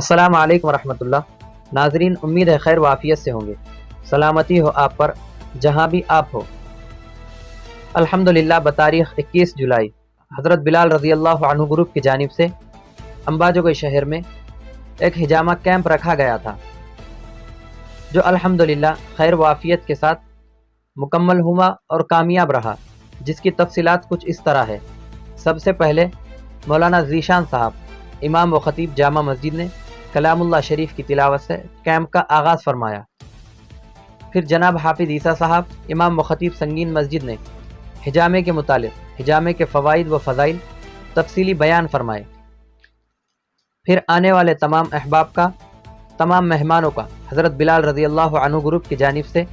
السلام علیکم ورحمۃ اللہ۔ ناظرین، امید ہے خیر وافیت سے ہوں گے۔ سلامتی ہو آپ پر جہاں بھی آپ ہو۔ الحمدللہ بتاریخ 21 جولائی حضرت بلال رضی اللہ عنہ گروپ کی جانب سے امباجوگئی شہر میں ایک حجامہ کیمپ رکھا گیا تھا، جو الحمدللہ خیر وافیت کے ساتھ مکمل ہوا اور کامیاب رہا، جس کی تفصیلات کچھ اس طرح ہے۔ سب سے پہلے مولانا ذیشان صاحب امام و خطیب جامع مسجد نے کلام اللہ شریف کی تلاوت سے کیمپ کا آغاز فرمایا۔ پھر جناب حافظ عیسیٰ صاحب امام و خطیب سنگین مسجد نے حجامے کے متعلق حجامے کے فوائد و فضائل تفصیلی بیان فرمائے۔ پھر آنے والے تمام مہمانوں کا حضرت بلال رضی اللہ عنہ گروپ کی جانب سے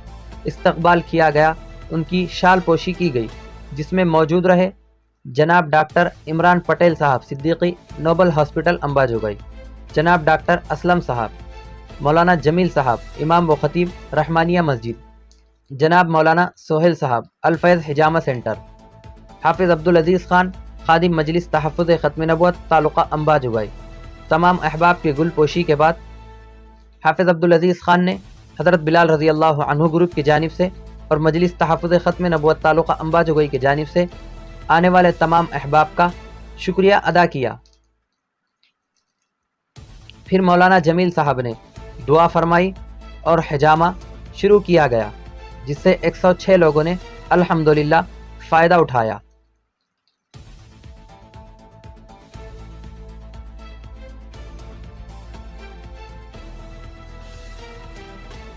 استقبال کیا گیا، ان کی شال پوشی کی گئی، جس میں موجود رہے جناب ڈاکٹر عمران پٹیل صاحب صدیقی نوبل ہاسپٹل امباجوگئی، جناب ڈاکٹر اسلم صاحب، مولانا جمیل صاحب امام و خطیب رحمانیہ مسجد، جناب مولانا سہیل صاحب الفیض حجامہ سینٹر، حافظ عبدالعزیز خان خادم مجلس تحفظ ختم نبوت تعلقہ امباجوگئی۔ تمام احباب کی گل پوشی کے بعد حافظ عبدالعزیز خان نے حضرت بلال رضی اللہ عنہ گروپ کی جانب سے اور مجلس تحفظ ختم نبوت تعلقہ امباجوگئی کی جانب سے آنے والے تمام احباب کا شکریہ ادا کیا۔ پھر مولانا جمیل صاحب نے دعا فرمائی اور حجامہ شروع کیا گیا، جس سے 106 لوگوں نے الحمدللہ فائدہ اٹھایا۔